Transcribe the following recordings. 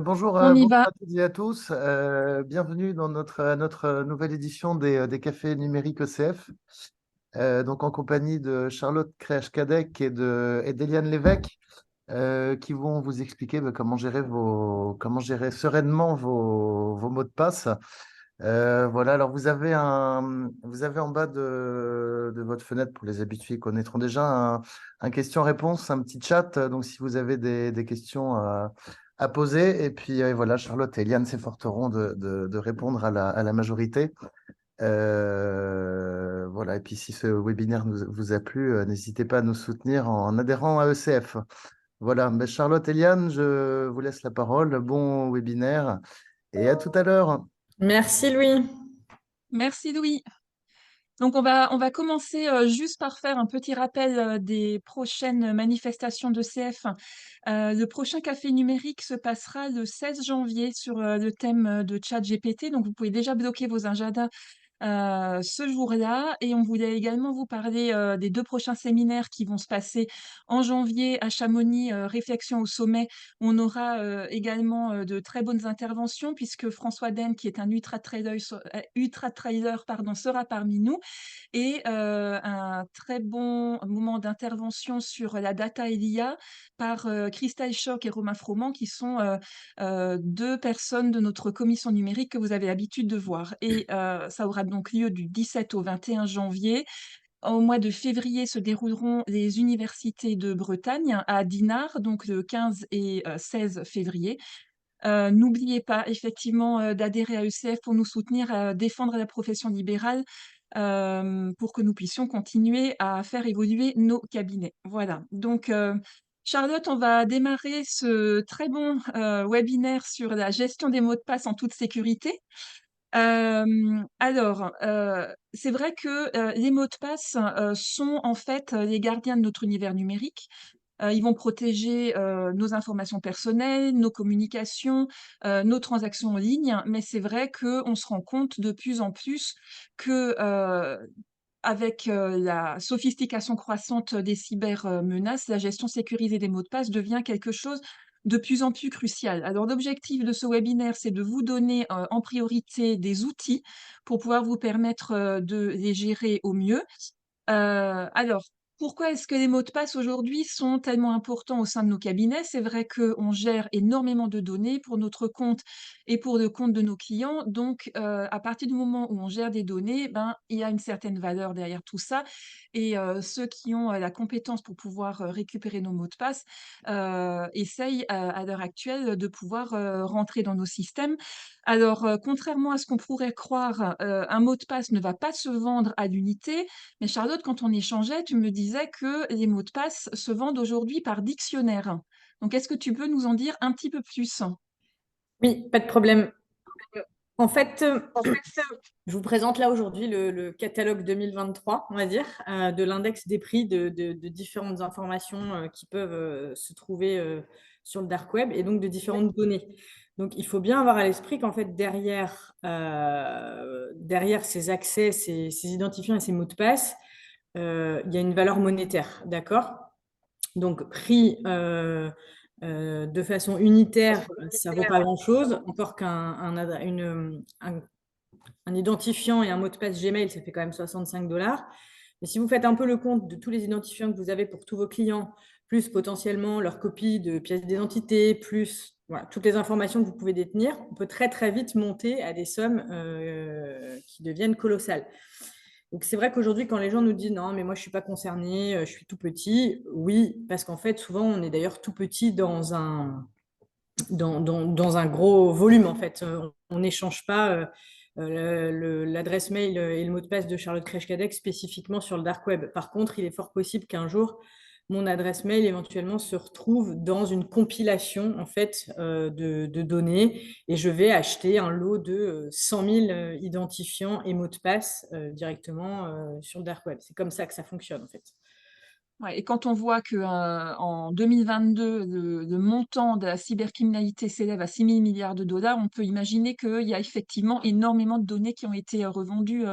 Bonjour, On y bonjour va. à toutes et à tous. Bienvenue dans notre nouvelle édition des Cafés numériques ECF. Donc en compagnie de Charlotte Créache-Cadec et d'Eliane Lévesque, qui vont vous expliquer comment gérer sereinement vos mots de passe. Voilà, alors vous avez en bas de votre fenêtre, pour les habitués connaîtront déjà, un question-réponse, un petit chat. Donc si vous avez des questions à poser, et puis voilà, Charlotte et Eliane s'efforceront de répondre à la majorité. Voilà, et puis si ce webinaire vous a plu, n'hésitez pas à nous soutenir en adhérant à ECF. Voilà, mais Charlotte et Eliane, je vous laisse la parole. Bon webinaire et à tout à l'heure. Merci Louis. Merci Louis. Donc on va commencer juste par faire un petit rappel des prochaines manifestations de CF. Le prochain café numérique se passera le 16 janvier sur le thème de ChatGPT. Donc vous pouvez déjà bloquer vos agendas ce jour-là. Et on voulait également vous parler des 2 prochains séminaires qui vont se passer en janvier à Chamonix, Réflexion au sommet. On aura également de très bonnes interventions puisque François Den, qui est un ultra trailer, pardon, sera parmi nous et un très bon moment d'intervention sur la data et l'IA par Christelle Schoch et Romain Froment, qui sont 2 personnes de notre commission numérique que vous avez l'habitude de voir. Et ça aura donc lieu du 17 au 21 janvier. Au mois de février se dérouleront les universités de Bretagne à Dinard, donc le 15 et 16 février. N'oubliez pas effectivement d'adhérer à ECF pour nous soutenir à défendre la profession libérale, pour que nous puissions continuer à faire évoluer nos cabinets. Voilà. Donc, Charlotte, on va démarrer ce très bon webinaire sur la gestion des mots de passe en toute sécurité. Alors, c'est vrai que les mots de passe sont en fait les gardiens de notre univers numérique. Ils vont protéger nos informations personnelles, nos communications, nos transactions en ligne. Mais c'est vrai qu'on se rend compte de plus en plus que avec la sophistication croissante des cybermenaces, la gestion sécurisée des mots de passe devient quelque chose de plus en plus crucial. Alors l'objectif de ce webinaire, c'est de vous donner en priorité des outils pour pouvoir vous permettre de les gérer au mieux. Alors, pourquoi est-ce que les mots de passe aujourd'hui sont tellement importants au sein de nos cabinets? C'est vrai qu'on gère énormément de données pour notre compte et pour le compte de nos clients. Donc, à partir du moment où on gère des données, ben, il y a une certaine valeur derrière tout ça. Et ceux qui ont la compétence pour pouvoir récupérer nos mots de passe essayent à l'heure actuelle de pouvoir rentrer dans nos systèmes. Alors, contrairement à ce qu'on pourrait croire, un mot de passe ne va pas se vendre à l'unité, mais Charlotte, quand on échangeait, tu me disais que les mots de passe se vendent aujourd'hui par dictionnaire. Donc, est-ce que tu peux nous en dire un petit peu plus? Oui, pas de problème. En fait, je vous présente là aujourd'hui le catalogue 2023, on va dire, de l'index des prix de différentes informations qui peuvent se trouver sur le dark web et donc de différentes données. Donc, il faut bien avoir à l'esprit qu'en fait, derrière ces accès, ces identifiants et ces mots de passe, il y a une valeur monétaire, d'accord? Donc, prix de façon unitaire, ça ne vaut pas grand-chose, encore un identifiant et un mot de passe Gmail, ça fait quand même 65 $. Mais si vous faites un peu le compte de tous les identifiants que vous avez pour tous vos clients, plus potentiellement leur copie de pièce d'identité, plus voilà, toutes les informations que vous pouvez détenir, on peut très très vite monter à des sommes qui deviennent colossales. Donc c'est vrai qu'aujourd'hui, quand les gens nous disent non, mais moi je suis pas concerné, je suis tout petit, oui, parce qu'en fait, souvent on est d'ailleurs tout petit dans un gros volume en fait. On n'échange pas l'adresse mail et le mot de passe de Charlotte Kreshkadek spécifiquement sur le dark web. Par contre, il est fort possible qu'un jour, mon adresse mail éventuellement se retrouve dans une compilation en fait de données et je vais acheter un lot de 100 000 identifiants et mots de passe directement sur le dark web. C'est comme ça que ça fonctionne en fait. Ouais, et quand on voit que en 2022, le montant de la cybercriminalité s'élève à 6 000 milliards de dollars, on peut imaginer qu'il y a effectivement énormément de données qui ont été revendues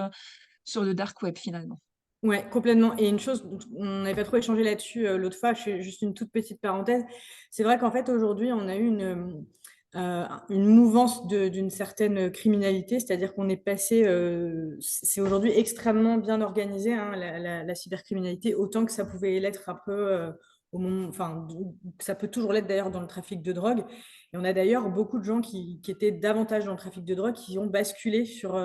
sur le dark web finalement. Ouais, complètement. Et une chose, on n'avait pas trop échangé là-dessus l'autre fois, je fais juste une toute petite parenthèse. C'est vrai qu'en fait, aujourd'hui, on a eu une mouvance d'une certaine criminalité, c'est-à-dire qu'on est passé, c'est aujourd'hui extrêmement bien organisé, hein, la cybercriminalité, autant que ça pouvait l'être un peu au moment, enfin, ça peut toujours l'être d'ailleurs dans le trafic de drogue. Et on a d'ailleurs beaucoup de gens qui étaient davantage dans le trafic de drogue qui ont basculé sur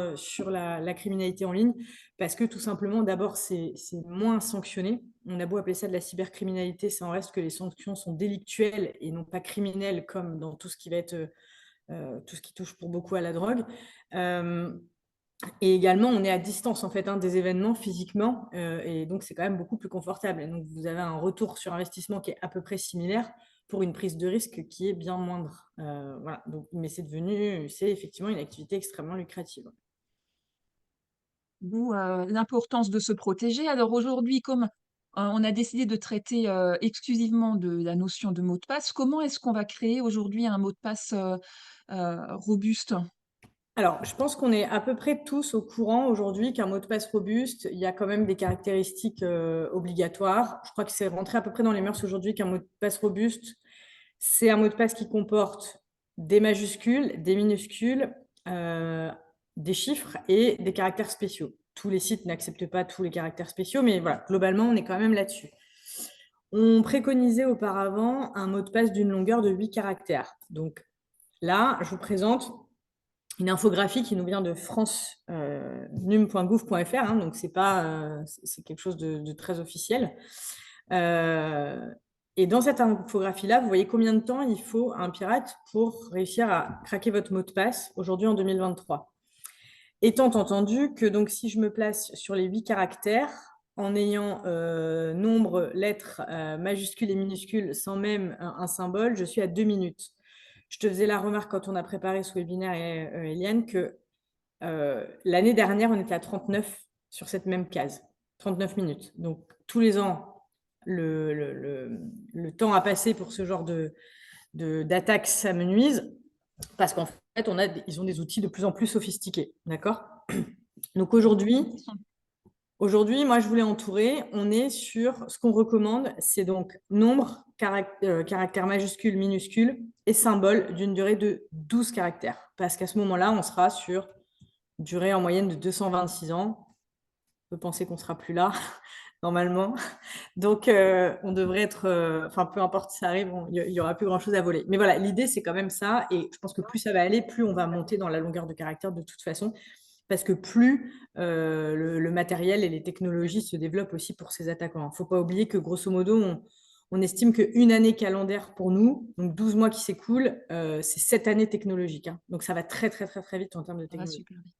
la criminalité en ligne parce que tout simplement, d'abord, c'est moins sanctionné. On a beau appeler ça de la cybercriminalité, ça en reste que les sanctions sont délictuelles et non pas criminelles comme dans tout ce qui va être tout ce qui touche pour beaucoup à la drogue. Et également, on est à distance en fait des événements physiquement, et donc c'est quand même beaucoup plus confortable. Et donc vous avez un retour sur investissement qui est à peu près similaire pour une prise de risque qui est bien moindre. Voilà. Donc, mais c'est effectivement une activité extrêmement lucrative. D'où l'importance de se protéger. Alors aujourd'hui, comme on a décidé de traiter exclusivement de la notion de mot de passe, comment est-ce qu'on va créer aujourd'hui un mot de passe robuste? Alors, je pense qu'on est à peu près tous au courant aujourd'hui qu'un mot de passe robuste, il y a quand même des caractéristiques obligatoires. Je crois que c'est rentré à peu près dans les mœurs aujourd'hui qu'un mot de passe robuste, c'est un mot de passe qui comporte des majuscules, des minuscules, des chiffres et des caractères spéciaux. Tous les sites n'acceptent pas tous les caractères spéciaux, mais voilà, globalement, on est quand même là-dessus. On préconisait auparavant un mot de passe d'une longueur de 8 caractères. Donc là, je vous présente une infographie qui nous vient de france-num.gouv.fr, hein, donc c'est quelque chose de très officiel. Et dans cette infographie-là, vous voyez combien de temps il faut à un pirate pour réussir à craquer votre mot de passe aujourd'hui en 2023. Étant entendu que donc si je me place sur les 8 caractères, en ayant nombre, lettres, majuscules et minuscules, sans même un symbole, je suis à 2 minutes. Je te faisais la remarque quand on a préparé ce webinaire, Eliane, que l'année dernière, on était à 39 sur cette même case, 39 minutes. Donc, tous les ans, le temps à passer pour ce genre d'attaque s'amenuise parce qu'en fait, ils ont des outils de plus en plus sophistiqués. D'accord ? Donc, aujourd'hui, moi, je voulais entourer. On est sur ce qu'on recommande, c'est donc nombre, caractères majuscules, minuscules et symboles d'une durée de 12 caractères. Parce qu'à ce moment-là, on sera sur durée en moyenne de 226 ans. On peut penser qu'on ne sera plus là, normalement. Donc, on devrait être... Enfin, peu importe si ça arrive, il n'y aura plus grand-chose à voler. Mais voilà, l'idée, c'est quand même ça. Et je pense que plus ça va aller, plus on va monter dans la longueur de caractère de toute façon. Parce que plus le matériel et les technologies se développent aussi pour ces attaquants. Il ne faut pas oublier que, grosso modo, on estime qu'une année calendaire pour nous, donc 12 mois qui s'écoulent, c'est 7 années technologiques. Hein. Donc, ça va très, très, très, très vite en termes de technologie. Super vite.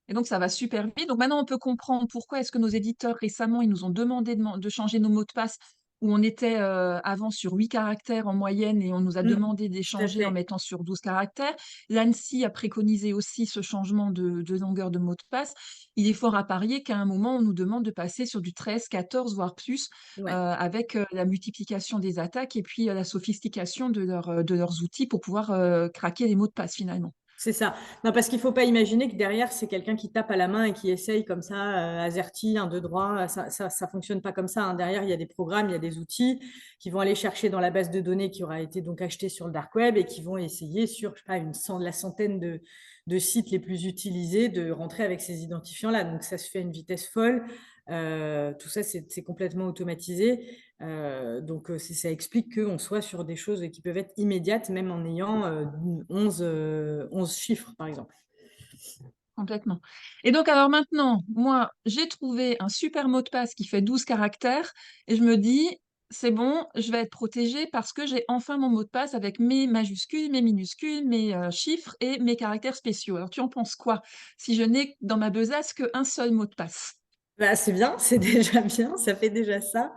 Et donc, ça va super vite. Donc, maintenant, on peut comprendre pourquoi est-ce que nos éditeurs, récemment, ils nous ont demandé de changer nos mots de passe, où on était avant sur 8 caractères en moyenne et on nous a demandé d'échanger en mettant sur 12 caractères. L'ANSSI a préconisé aussi ce changement de longueur de mot de passe. Il est fort à parier qu'à un moment, on nous demande de passer sur du 13, 14, voire plus, avec la multiplication des attaques et puis la sophistication de leurs outils pour pouvoir craquer les mots de passe finalement. C'est ça. Non, parce qu'il ne faut pas imaginer que derrière, c'est quelqu'un qui tape à la main et qui essaye comme ça, AZERTY, 1, 2 droit. Ça ne fonctionne pas comme ça. Hein. Derrière, il y a des programmes, il y a des outils qui vont aller chercher dans la base de données qui aura été donc achetée sur le dark web et qui vont essayer sur, je sais pas, la centaine de sites les plus utilisés de rentrer avec ces identifiants-là. Donc, ça se fait à une vitesse folle. Tout ça, c'est complètement automatisé. Donc, ça explique qu'on soit sur des choses qui peuvent être immédiates, même en ayant 11 chiffres, par exemple. Complètement. Et donc, alors maintenant, moi, j'ai trouvé un super mot de passe qui fait 12 caractères et je me dis, c'est bon, je vais être protégée parce que j'ai enfin mon mot de passe avec mes majuscules, mes minuscules, mes chiffres et mes caractères spéciaux. Alors, tu en penses quoi si je n'ai dans ma besace qu'un seul mot de passe? Bah, c'est bien, c'est déjà bien, ça fait déjà ça,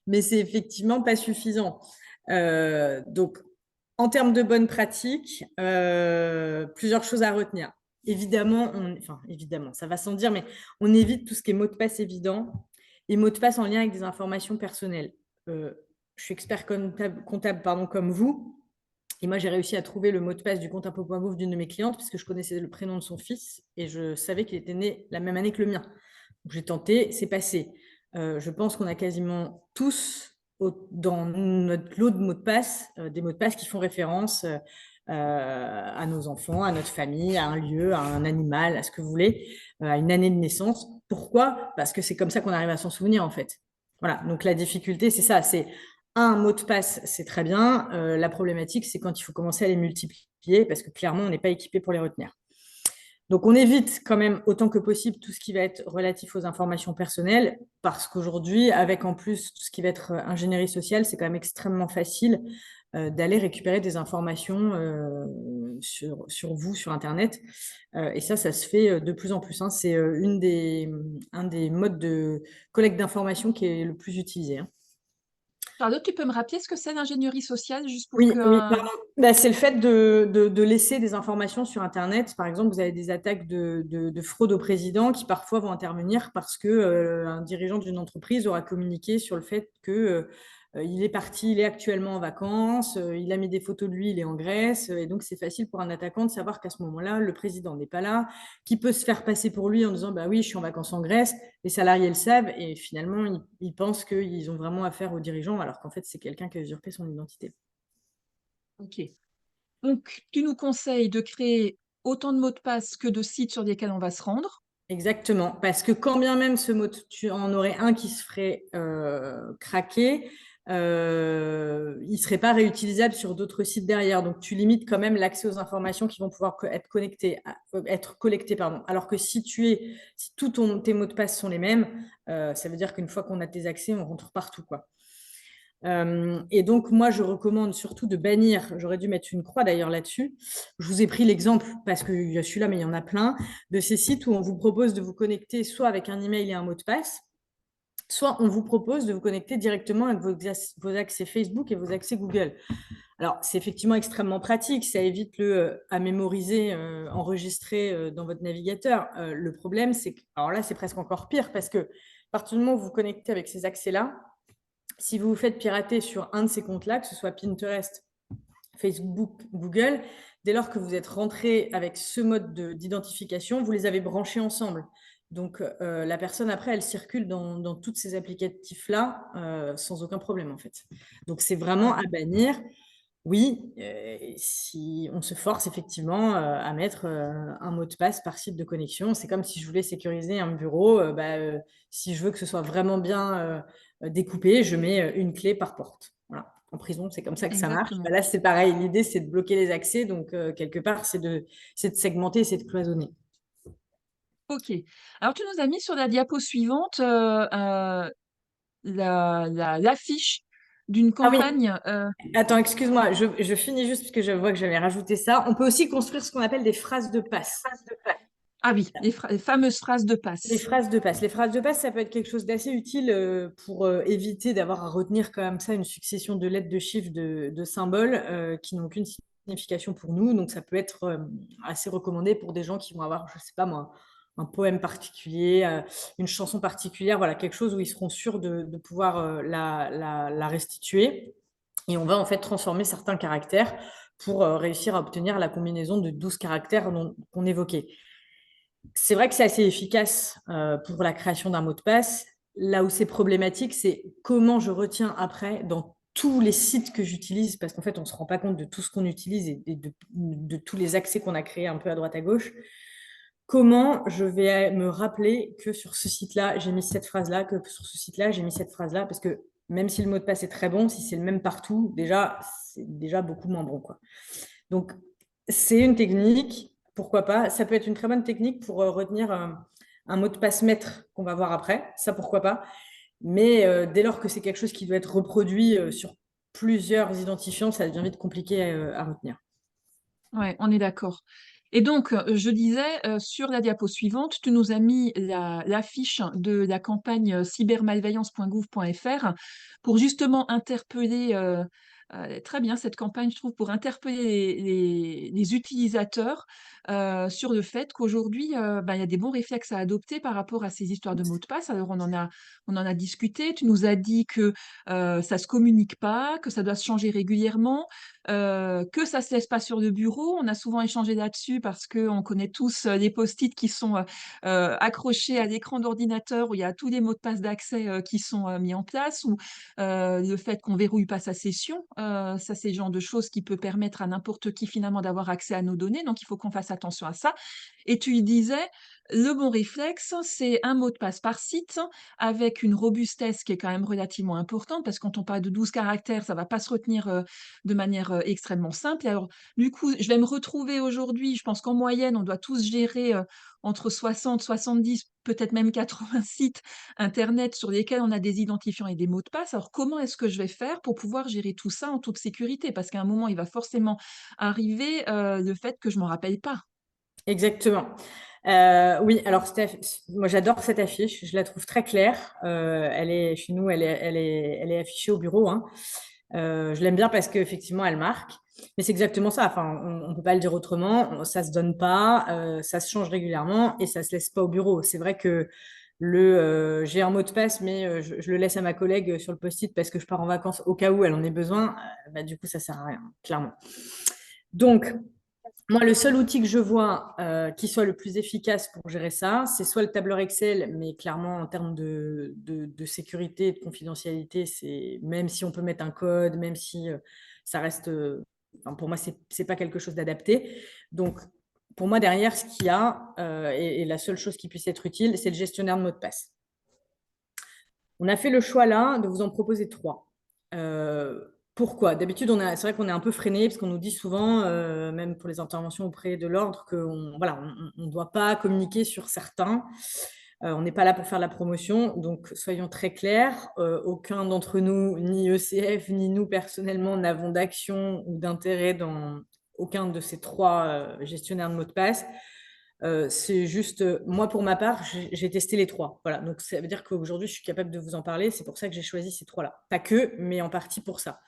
mais c'est effectivement pas suffisant. Donc, en termes de bonnes pratiques, plusieurs choses à retenir. Évidemment, ça va sans dire, mais on évite tout ce qui est mot de passe évident et mot de passe en lien avec des informations personnelles. Je suis expert comptable comme vous, et moi j'ai réussi à trouver le mot de passe du compte impôt.gouv d'une de mes clientes parce que je connaissais le prénom de son fils et je savais qu'il était né la même année que le mien. Donc, j'ai tenté, c'est passé. Je pense qu'on a quasiment tous dans notre lot de mots de passe, des mots de passe qui font référence à nos enfants, à notre famille, à un lieu, à un animal, à ce que vous voulez, à une année de naissance. Pourquoi? Parce que c'est comme ça qu'on arrive à s'en souvenir, en fait. Voilà, donc la difficulté, c'est ça, c'est un mot de passe, c'est très bien. La problématique, c'est quand il faut commencer à les multiplier, parce que clairement, on n'est pas équipé pour les retenir. Donc, on évite quand même autant que possible tout ce qui va être relatif aux informations personnelles, parce qu'aujourd'hui, avec en plus tout ce qui va être ingénierie sociale, c'est quand même extrêmement facile d'aller récupérer des informations sur vous, sur Internet. Et ça se fait de plus en plus, hein. C'est un des modes de collecte d'informations qui est le plus utilisé, hein. Charlotte, tu peux me rappeler ce que c'est l'ingénierie sociale, juste pour Oui, que... oui, pardon. Bah, c'est le fait de laisser des informations sur Internet. Par exemple, vous avez des attaques de fraude au président qui parfois vont intervenir parce que un dirigeant d'une entreprise aura communiqué sur le fait que il est parti, il est actuellement en vacances, il a mis des photos de lui, il est en Grèce, et donc c'est facile pour un attaquant de savoir qu'à ce moment-là, le président n'est pas là, qui peut se faire passer pour lui en disant bah oui, je suis en vacances en Grèce. Les salariés le savent et finalement ils pensent qu'ils ont vraiment affaire au dirigeant alors qu'en fait c'est quelqu'un qui a usurpé son identité. Ok. Donc, tu nous conseilles de créer autant de mots de passe que de sites sur lesquels on va se rendre. Exactement, parce que quand bien même tu en aurais un qui se ferait craquer, il ne serait pas réutilisable sur d'autres sites derrière. Donc, tu limites quand même l'accès aux informations qui vont pouvoir être collectées. Pardon. Alors que si tous tes mots de passe sont les mêmes, ça veut dire qu'une fois qu'on a tes accès, on rentre partout, quoi. Et donc, moi, je recommande surtout de bannir, j'aurais dû mettre une croix d'ailleurs là-dessus. Je vous ai pris l'exemple, parce qu'il y a celui-là, mais il y en a plein, de ces sites où on vous propose de vous connecter soit avec un email et un mot de passe, soit on vous propose de vous connecter directement avec vos accès Facebook et vos accès Google. Alors, c'est effectivement extrêmement pratique, ça évite à mémoriser, enregistrer dans votre navigateur. Le problème, c'est que, alors là, c'est presque encore pire, parce que à partir du moment où vous vous connectez avec ces accès-là, si vous vous faites pirater sur un de ces comptes-là, que ce soit Pinterest, Facebook, Google, dès lors que vous êtes rentré avec ce mode d'identification, vous les avez branchés ensemble. Donc, la personne, après, elle circule dans tous ces applicatifs-là sans aucun problème, en fait. Donc, c'est vraiment à bannir. Oui, si on se force effectivement à mettre un mot de passe par site de connexion. C'est comme si je voulais sécuriser un bureau. Si je veux que ce soit vraiment bien découpé, je mets une clé par porte. Voilà. En prison, c'est comme ça que ça marche. Exactement. Là, c'est pareil. L'idée, c'est de bloquer les accès. Donc, quelque part, c'est de segmenter, c'est de cloisonner. Ok. Alors, tu nous as mis sur la diapo suivante l'affiche d'une Ah oui, campagne. attends, excuse-moi, je finis juste parce que je vois que j'avais rajouté ça. On peut aussi construire ce qu'on appelle des phrases de passe. Ah oui, les fameuses phrases de Les passe. phrases de passe. Les phrases de passe, ça peut être quelque chose d'assez utile pour éviter d'avoir à retenir comme ça une succession de lettres, de chiffres, de symboles qui n'ont aucune signification pour nous. Donc, ça peut être assez recommandé pour des gens qui vont avoir, je ne sais pas moi, un poème particulier, une chanson particulière, voilà, quelque chose où ils seront sûrs de pouvoir la restituer. Et on va en fait transformer certains caractères pour réussir à obtenir la combinaison de 12 caractères qu'on évoquait. C'est vrai que c'est assez efficace pour la création d'un mot de passe. Là où c'est problématique, c'est comment je retiens après dans tous les sites que j'utilise, parce qu'en fait, on ne se rend pas compte de tout ce qu'on utilise et de tous les accès qu'on a créés un peu à droite à gauche. Comment je vais me rappeler que sur ce site-là, j'ai mis cette phrase-là, que sur ce site-là, j'ai mis cette phrase-là, parce que même si le mot de passe est très bon, si c'est le même partout, déjà, c'est déjà beaucoup moins bon, quoi. Donc, c'est une technique, pourquoi pas. Ça peut être une très bonne technique pour retenir un mot de passe maître qu'on va voir après, ça pourquoi pas. Mais dès lors que c'est quelque chose qui doit être reproduit sur plusieurs identifiants, ça devient vite compliqué à retenir. Ouais, on est d'accord. Et donc, je disais, sur la diapo suivante, tu nous as mis l'affiche de la campagne cybermalveillance.gouv.fr pour justement interpeller, très bien cette campagne, je trouve, pour interpeller les utilisateurs sur le fait qu'aujourd'hui, il y a des bons réflexes à adopter par rapport à ces histoires de mots de passe. Alors, on en a discuté. Tu nous as dit que ça se communique pas, que ça doit se changer régulièrement, que ça se laisse pas sur le bureau. On a souvent échangé là-dessus parce qu'on connaît tous les post-it qui sont accrochés à l'écran d'ordinateur où il y a tous les mots de passe d'accès qui sont mis en place, ou le fait qu'on verrouille pas sa session. Ça, c'est le genre de choses qui peut permettre à n'importe qui finalement d'avoir accès à nos données. Donc, il faut qu'on fasse attention à ça. Et tu lui disais, le bon réflexe, c'est un mot de passe par site avec une robustesse qui est quand même relativement importante parce que quand on parle de 12 caractères, ça va pas se retenir de manière extrêmement simple. Et alors, du coup, je vais me retrouver aujourd'hui, je pense qu'en moyenne, on doit tous gérer entre 60, 70, peut-être même 80 sites Internet sur lesquels on a des identifiants et des mots de passe. Alors, comment est-ce que je vais faire pour pouvoir gérer tout ça en toute sécurité? Parce qu'à un moment, il va forcément arriver le fait que je m'en rappelle pas. Exactement. Oui, alors moi j'adore cette affiche, je la trouve très claire. Elle est chez nous, elle est affichée au bureau, hein. Je l'aime bien parce qu'effectivement elle marque. Mais c'est exactement ça. Enfin, on ne peut pas le dire autrement. Ça se donne pas, ça se change régulièrement et ça se laisse pas au bureau. C'est vrai que j'ai un mot de passe, mais je le laisse à ma collègue sur le post-it parce que je pars en vacances au cas où elle en ait besoin. Du coup, ça sert à rien, clairement. Donc, moi, le seul outil que je vois qui soit le plus efficace pour gérer ça, c'est soit le tableur Excel, mais clairement, en termes de sécurité et de confidentialité, même si on peut mettre un code, même si ça reste. Enfin, pour moi, c'est pas quelque chose d'adapté. Donc, pour moi, derrière, ce qu'il y a, et la seule chose qui puisse être utile, c'est le gestionnaire de mots de passe. On a fait le choix là de vous en proposer 3. Pourquoi? D'habitude, c'est vrai qu'on est un peu freiné parce qu'on nous dit souvent, même pour les interventions auprès de l'ordre, qu'on ne doit pas communiquer sur certains. On n'est pas là pour faire la promotion, donc soyons très clairs. Aucun d'entre nous, ni ECF, ni nous personnellement, n'avons d'action ou d'intérêt dans aucun de ces 3 gestionnaires de mots de passe. C'est juste, moi pour ma part, j'ai testé les 3. Voilà, donc ça veut dire qu'aujourd'hui, je suis capable de vous en parler. C'est pour ça que j'ai choisi ces 3-là. Pas que, mais en partie pour ça.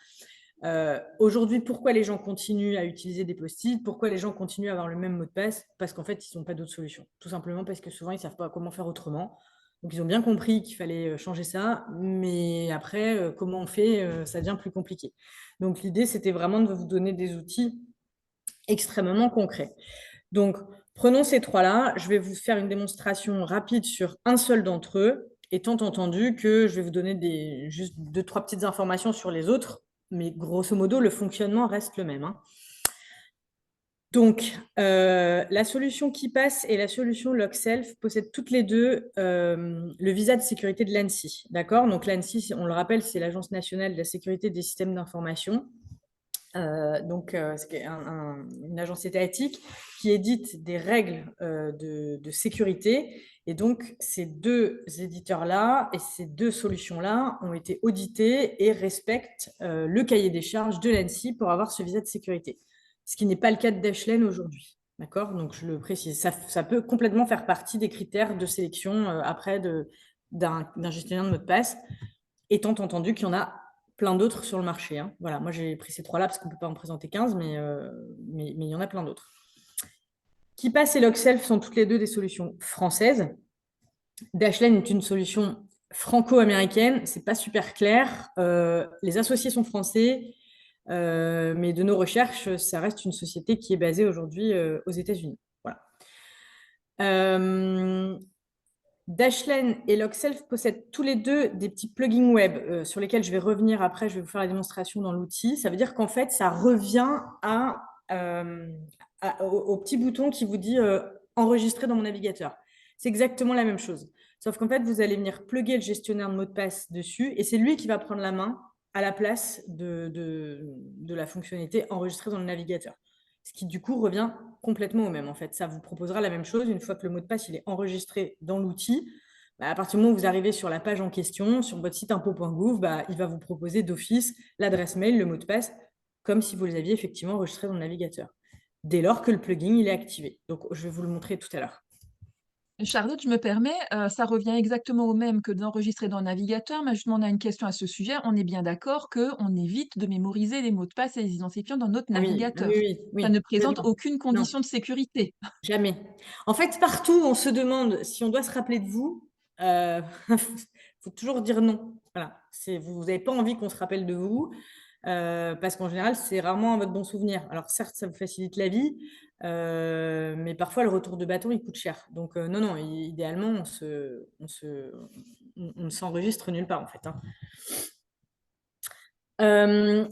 Aujourd'hui, pourquoi les gens continuent à utiliser des post-it? Pourquoi les gens continuent à avoir le même mot de passe? Parce qu'en fait, ils n'ont pas d'autre solution. Tout simplement parce que souvent, ils ne savent pas comment faire autrement. Donc, ils ont bien compris qu'il fallait changer ça. Mais après, comment on fait, ça devient plus compliqué. Donc, l'idée, c'était vraiment de vous donner des outils extrêmement concrets. Donc, prenons ces 3-là. Je vais vous faire une démonstration rapide sur un seul d'entre eux, étant entendu que je vais vous donner juste 2-3 petites informations sur les autres. Mais grosso modo, le fonctionnement reste le même, hein. Donc, la solution KeePass et la solution LogSelf possèdent toutes les deux le visa de sécurité de l'ANSSI. D'accord? Donc, l'ANSSI, on le rappelle, c'est l'Agence nationale de la sécurité des systèmes d'information. C'est une agence étatique qui édite des règles de sécurité. Et donc, ces 2 éditeurs-là et ces 2 solutions-là ont été audités et respectent le cahier des charges de l'ANSSI pour avoir ce visa de sécurité. Ce qui n'est pas le cas de Dashlane aujourd'hui. D'accord? Donc, je le précise. Ça peut complètement faire partie des critères de sélection après d'un gestionnaire de mot de passe, étant entendu qu'il y en a plein d'autres sur le marché, hein. Voilà, moi j'ai pris ces 3-là parce qu'on ne peut pas en présenter 15, mais il y en a plein d'autres. KeePass et LogSelf sont toutes les 2 des solutions françaises. Dashlane est une solution franco-américaine, c'est pas super clair. Les associés sont français, mais de nos recherches, ça reste une société qui est basée aujourd'hui aux États-Unis. Voilà. Dashlane et LogSelf possèdent tous les 2 des petits plugins web sur lesquels je vais revenir après, je vais vous faire la démonstration dans l'outil. Ça veut dire qu'en fait, ça revient au petit bouton qui vous dit enregistrer dans mon navigateur. C'est exactement la même chose. Sauf qu'en fait, vous allez venir plugger le gestionnaire de mot de passe dessus et c'est lui qui va prendre la main à la place de la fonctionnalité enregistrer dans le navigateur. Ce qui du coup revient complètement au même. En fait, ça vous proposera la même chose une fois que le mot de passe il est enregistré dans l'outil. À partir du moment où vous arrivez sur la page en question, sur votre site impôt.gouv, il va vous proposer d'office l'adresse mail, le mot de passe, comme si vous les aviez effectivement enregistrés dans le navigateur, dès lors que le plugin il est activé. Donc, je vais vous le montrer tout à l'heure. Charlotte, je me permets, ça revient exactement au même que d'enregistrer dans le navigateur, mais justement, on a une question à ce sujet. On est bien d'accord qu'on évite de mémoriser les mots de passe et les identifiants dans notre Ah oui, oui, navigateur. oui, Ça ne oui, présente complètement. aucune Non, condition de sécurité. jamais. En fait, partout, on se demande si on doit se rappeler de vous. Faut toujours dire non. Voilà. Vous n'avez pas envie qu'on se rappelle de vous. Parce qu'en général, c'est rarement votre bon souvenir. Alors certes, ça vous facilite la vie, mais parfois le retour de bâton, il coûte cher. Donc non, non, idéalement, on ne s'enregistre nulle part en fait, hein.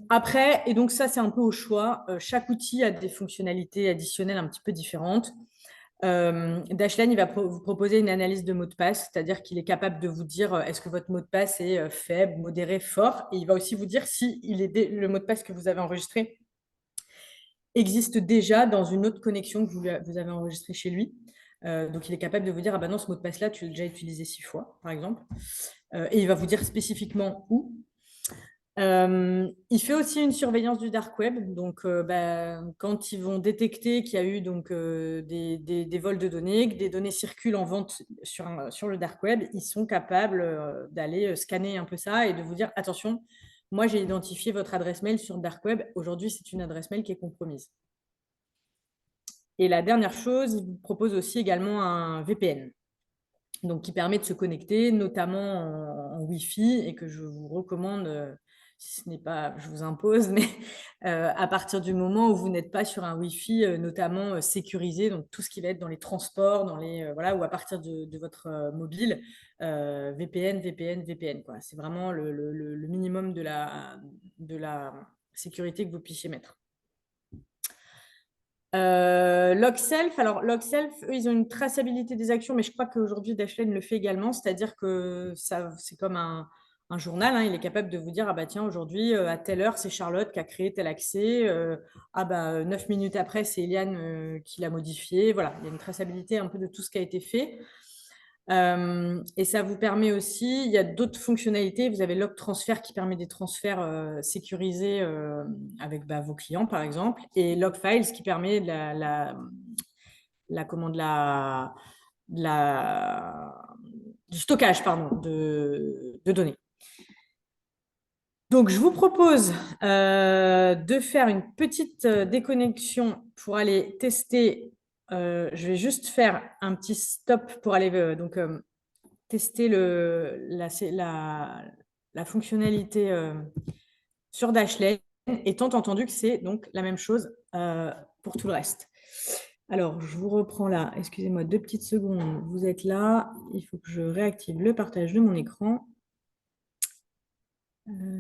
Après, et donc ça, c'est un peu au choix. Chaque outil a des fonctionnalités additionnelles un petit peu différentes. Dashlane, il va vous proposer une analyse de mot de passe, c'est-à-dire qu'il est capable de vous dire est-ce que votre mot de passe est faible, modéré, fort, et il va aussi vous dire si le mot de passe que vous avez enregistré existe déjà dans une autre connexion que vous avez enregistrée chez lui. Donc, il est capable de vous dire ah ben non, ce mot de passe-là, tu l'as déjà utilisé 6 fois, par exemple. Et il va vous dire spécifiquement où. Il fait aussi une surveillance du dark web. Donc, quand ils vont détecter qu'il y a eu donc, des vols de données, que des données circulent en vente sur le dark web, ils sont capables d'aller scanner un peu ça et de vous dire attention, moi j'ai identifié votre adresse mail sur le dark web. Aujourd'hui, c'est une adresse mail qui est compromise. Et la dernière chose, il vous propose aussi également un VPN. Donc, qui permet de se connecter, notamment en Wi-Fi, et que je vous recommande, si ce n'est pas, je vous impose, mais à partir du moment où vous n'êtes pas sur un Wi-Fi, notamment sécurisé, donc tout ce qui va être dans les transports, voilà, ou à partir de votre mobile, VPN, VPN, VPN, quoi. C'est vraiment le minimum de la sécurité que vous puissiez mettre. Logself, alors Logself, eux, ils ont une traçabilité des actions, mais je crois qu'aujourd'hui Dashlane le fait également, c'est-à-dire que c'est comme un journal, hein, il est capable de vous dire ah bah tiens, aujourd'hui à telle heure c'est Charlotte qui a créé tel accès, 9 minutes après c'est Eliane qui l'a modifié, voilà, il y a une traçabilité un peu de tout ce qui a été fait. Et ça vous permet aussi, il y a d'autres fonctionnalités. Vous avez Log Transfer qui permet des transferts sécurisés avec vos clients, par exemple, et Log Files qui permet du stockage de données. Donc, je vous propose de faire une petite déconnexion pour aller tester. Je vais juste faire un petit stop pour aller tester la fonctionnalité sur Dashlane, étant entendu que c'est donc la même chose pour tout le reste. Alors, je vous reprends là. Excusez-moi 2 petites secondes. Vous êtes là. Il faut que je réactive le partage de mon écran.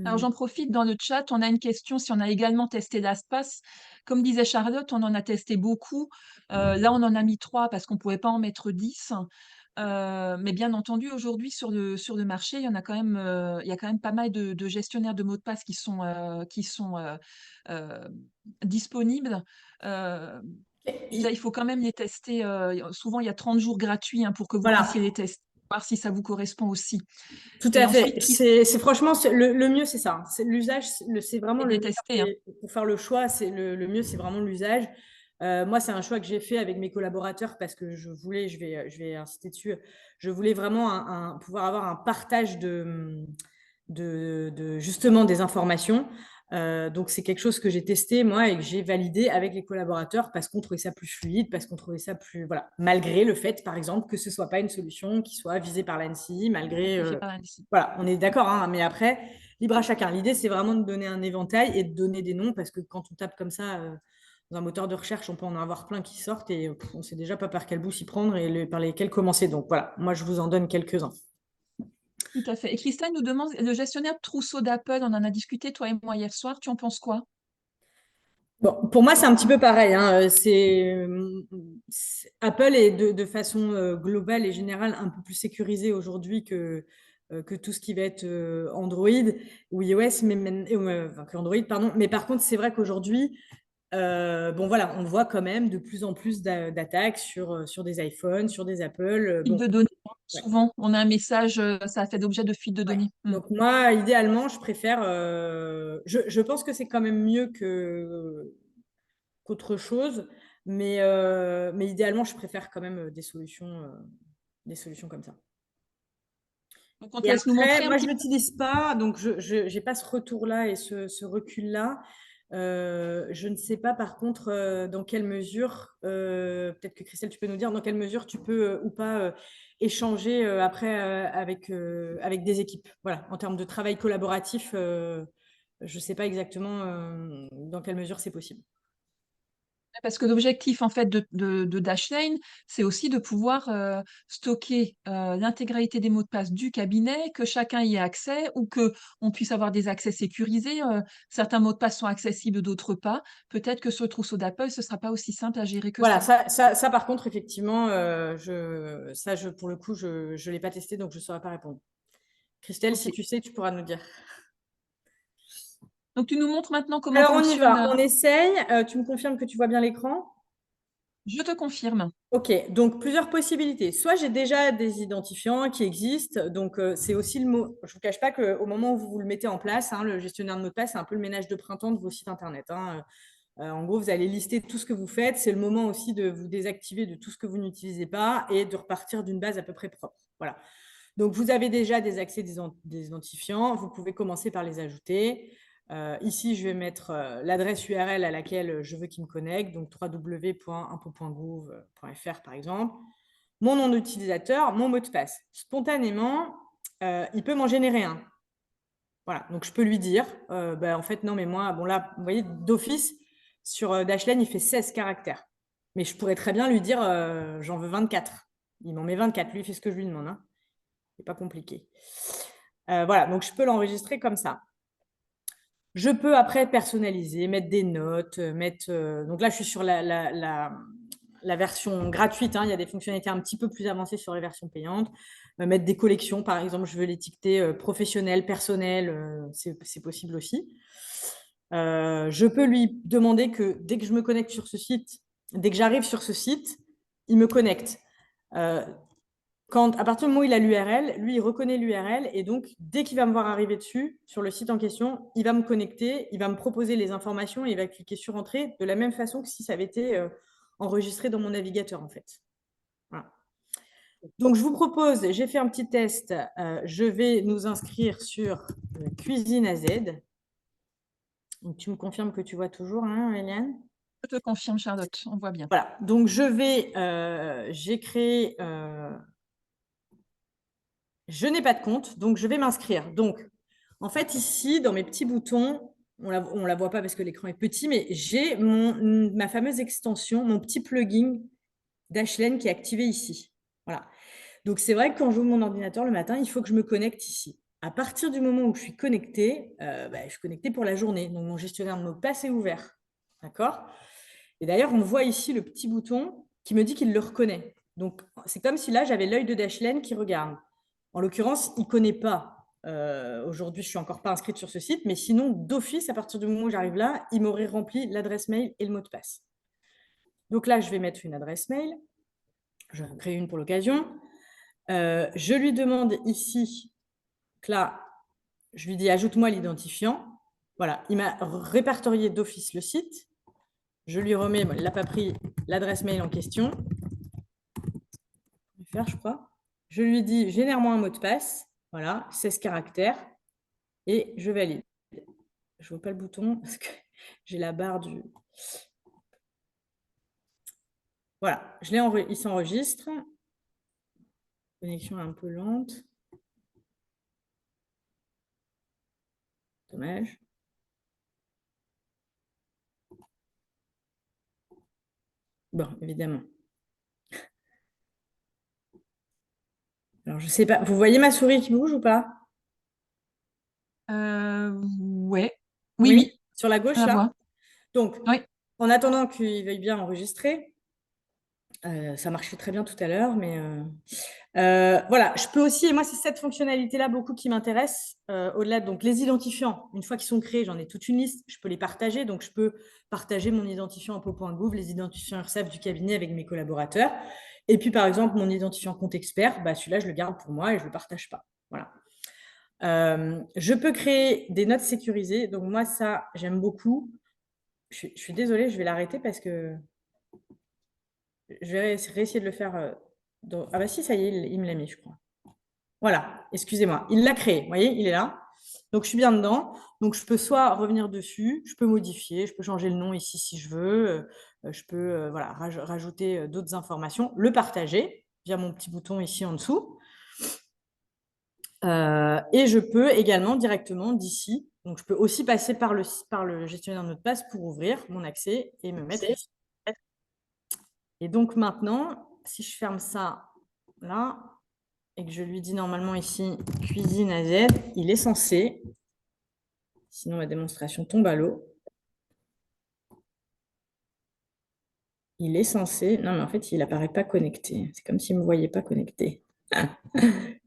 Alors j'en profite dans le chat, on a une question si on a également testé LastPass. Comme disait Charlotte, on en a testé beaucoup. Là, on en a mis 3 parce qu'on ne pouvait pas en mettre 10. Mais bien entendu, aujourd'hui, sur le marché, il y a quand même pas mal de gestionnaires de mots de passe qui sont disponibles. Là, il faut quand même les tester. Souvent, il y a 30 jours gratuits pour que vous Voilà. puissiez les tester, voir si ça vous correspond aussi. Tout Et à fait. ensuite, C'est franchement le mieux, c'est ça. C'est l'usage, c'est vraiment le les mieux. tester. Pour faire le choix, c'est le mieux, c'est vraiment l'usage. Moi, c'est un choix que j'ai fait avec mes collaborateurs parce que je vais insister dessus. Je voulais vraiment pouvoir avoir un partage de justement des informations. Donc, c'est quelque chose que j'ai testé, moi, et que j'ai validé avec les collaborateurs parce qu'on trouvait ça plus fluide, parce qu'on trouvait ça plus. Voilà. Malgré le fait, par exemple, que ce ne soit pas une solution qui soit visée par l'ANSSI, malgré. Voilà, on est d'accord, hein, mais après, libre à chacun. L'idée, c'est vraiment de donner un éventail et de donner des noms parce que quand on tape comme ça dans un moteur de recherche, on peut en avoir plein qui sortent et on ne sait déjà pas par quel bout s'y prendre et par lesquels commencer. Donc voilà, moi, je vous en donne quelques-uns. Tout à fait. Et Christelle nous demande, le gestionnaire de trousseau d'Apple, on en a discuté, toi et moi, hier soir, tu en penses quoi? Bon, pour moi, c'est un petit peu pareil, hein. Apple est de façon globale et générale un peu plus sécurisé aujourd'hui que tout ce qui va être Android ou iOS, que Android, pardon. Mais par contre, c'est vrai qu'aujourd'hui, bon voilà, on voit quand même de plus en plus d'attaques sur des iPhones, sur des Apple. Fuite Bon, de données. ouais. Souvent, on a un message, ça a fait l'objet de fuite de Ouais. données. Donc moi, idéalement, je préfère. Je pense que c'est quand même mieux qu'autre chose, mais idéalement, je préfère quand même des solutions des solutions comme ça. Donc, on te Et laisse nous montrer après, un moi, petit je ne l'utilise pas, donc je n'ai pas ce retour-là et ce recul-là. Je ne sais pas, par contre, dans quelle mesure, peut-être que Christelle, tu peux nous dire, dans quelle mesure tu peux ou pas échanger après avec des équipes. Voilà, en termes de travail collaboratif, je ne sais pas exactement dans quelle mesure c'est possible. Parce que l'objectif en fait de Dashlane, c'est aussi de pouvoir stocker l'intégralité des mots de passe du cabinet, que chacun y ait accès ou que on puisse avoir des accès sécurisés. Certains mots de passe sont accessibles, d'autres pas. Peut-être que sur le trousseau d'Apple, ce ne sera pas aussi simple à gérer que Voilà, ça. ça par contre, effectivement, pour le coup, je ne l'ai pas testé, donc je ne saurais pas répondre. Christelle, si Ok. tu sais, tu pourras nous dire. Donc tu nous montres maintenant comment Alors, on y fonctionne. va, on essaye. Tu me confirmes que tu vois bien l'écran? Je te confirme. Ok, donc plusieurs possibilités. Soit j'ai déjà des identifiants qui existent, donc c'est aussi le mot. Je ne vous cache pas qu'au moment où vous le mettez en place, hein, le gestionnaire de mots de passe, c'est un peu le ménage de printemps de vos sites internet. Hein. En gros, vous allez lister tout ce que vous faites. C'est le moment aussi de vous désactiver de tout ce que vous n'utilisez pas et de repartir d'une base à peu près propre. Voilà. Donc, vous avez déjà des accès des identifiants. Vous pouvez commencer par les ajouter. Ici, je vais mettre l'adresse URL à laquelle je veux qu'il me connecte, donc www.impo.gouv.fr par exemple. Mon nom d'utilisateur, mon mot de passe. Spontanément, il peut m'en générer un. Voilà, donc je peux lui dire, en fait, non, mais moi, bon là, vous voyez, d'office, sur Dashlane, il fait 16 caractères. Mais je pourrais très bien lui dire, j'en veux 24. Il m'en met 24, lui, il fait ce que je lui demande. Hein. C'est pas compliqué. Voilà, donc je peux l'enregistrer comme ça. Je peux après personnaliser, mettre des notes, donc là, je suis sur la version gratuite. Hein. Il y a des fonctionnalités un petit peu plus avancées sur les versions payantes. Mettre des collections, par exemple, je veux l'étiqueter professionnel, personnel, c'est possible aussi. Je peux lui demander que dès que je me connecte sur ce site, dès que j'arrive sur ce site, il me connecte. À partir du moment où il a l'URL, lui, il reconnaît l'URL et donc, dès qu'il va me voir arriver dessus, sur le site en question, il va me connecter, il va me proposer les informations et il va cliquer sur Entrée de la même façon que si ça avait été enregistré dans mon navigateur, en fait. Voilà. Donc, je vous propose, j'ai fait un petit test, je vais nous inscrire sur Cuisine AZ. Donc, tu me confirmes que tu vois toujours, hein, Eliane? Je te confirme, Charlotte. On voit bien. Voilà. Donc, j'ai créé... je n'ai pas de compte, donc je vais m'inscrire. Donc, en fait, ici, dans mes petits boutons, on la voit pas parce que l'écran est petit, mais j'ai ma fameuse extension, mon petit plugin Dashlane qui est activé ici. Voilà. Donc, c'est vrai que quand j'ouvre mon ordinateur le matin, il faut que je me connecte ici. À partir du moment où je suis connectée, je suis connectée pour la journée. Donc, mon gestionnaire de mots de passe est ouvert. D'accord? Et d'ailleurs, on voit ici le petit bouton qui me dit qu'il le reconnaît. Donc, c'est comme si là, j'avais l'œil de Dashlane qui regarde. En l'occurrence, il ne connaît pas. Aujourd'hui, je ne suis encore pas inscrite sur ce site, mais sinon, d'office, à partir du moment où j'arrive là, il m'aurait rempli l'adresse mail et le mot de passe. Donc là, je vais mettre une adresse mail. Je vais en créer une pour l'occasion. Je lui demande ici, que là, je lui dis ajoute-moi l'identifiant. Voilà, il m'a répertorié d'office le site. Je lui remets, il n'a pas pris l'adresse mail en question. Je vais faire, je crois. Je lui dis génère-moi un mot de passe. Voilà, 16 caractères. Et je valide. Je ne vois pas le bouton parce que j'ai la barre du... Voilà, il s'enregistre. La connexion est un peu lente. Dommage. Bon, évidemment. Alors, je ne sais pas. Vous voyez ma souris qui bouge ou pas? Ouais. Oui, Oui, oui, sur la on gauche, la là. voit. Donc, Oui. en attendant qu'il veuille bien enregistrer, ça marchait très bien tout à l'heure, mais voilà, je peux aussi, et moi c'est cette fonctionnalité-là beaucoup qui m'intéresse, au-delà donc les identifiants, une fois qu'ils sont créés, j'en ai toute une liste, je peux les partager, donc je peux partager mon identifiant impo.gouv, les identifiants URSSAF du cabinet avec mes collaborateurs, et puis par exemple mon identifiant compte expert, celui-là je le garde pour moi et je ne le partage pas. Voilà. Je peux créer des notes sécurisées, donc moi ça j'aime beaucoup. Je suis désolée, je vais l'arrêter parce que je vais réessayer de le faire Ah bah si, ça y est, il me l'a mis, je crois. Voilà, excusez-moi. Il l'a créé, vous voyez, il est là. Donc, je suis bien dedans. Donc, je peux soit revenir dessus, je peux modifier, je peux changer le nom ici si je veux, je peux voilà, rajouter d'autres informations, le partager via mon petit bouton ici en dessous. Et je peux également directement d'ici, donc je peux aussi passer par le gestionnaire de mot de passe pour ouvrir mon accès et me mettre ici. Et donc maintenant, si je ferme ça là, et que je lui dis normalement ici cuisine à Z, il est censé, sinon ma démonstration tombe à l'eau, il est censé, non mais en fait il n'apparaît pas connecté, c'est comme s'il ne me voyait pas connecté.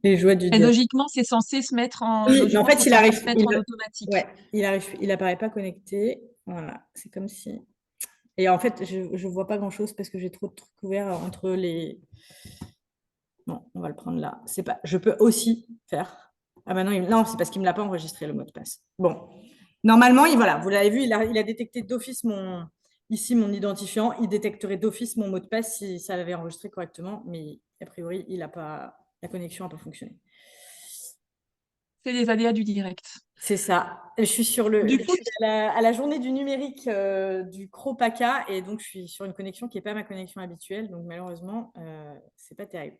Les joies du Et direct. logiquement, c'est censé se mettre en, Oui, mais en logiquement, fait c'est il censé arrive, se mettre en automatique. ouais, il apparaît pas connecté, voilà, c'est comme si... Et en fait, je ne vois pas grand-chose parce que j'ai trop de trucs ouverts entre les... Non, on va le prendre là. C'est pas... Je peux aussi faire... Ah bah non, non, c'est parce qu'il ne me l'a pas enregistré, le mot de passe. Bon. Normalement, voilà, vous l'avez vu, il a détecté d'office ici mon identifiant. Il détecterait d'office mon mot de passe si ça l'avait enregistré correctement. Mais a priori, il a pas... la connexion n'a pas fonctionné. C'est les aléas du direct. C'est ça. Je suis à la journée du numérique du CROPACA et donc je suis sur une connexion qui n'est pas ma connexion habituelle. Donc malheureusement, c'est pas terrible.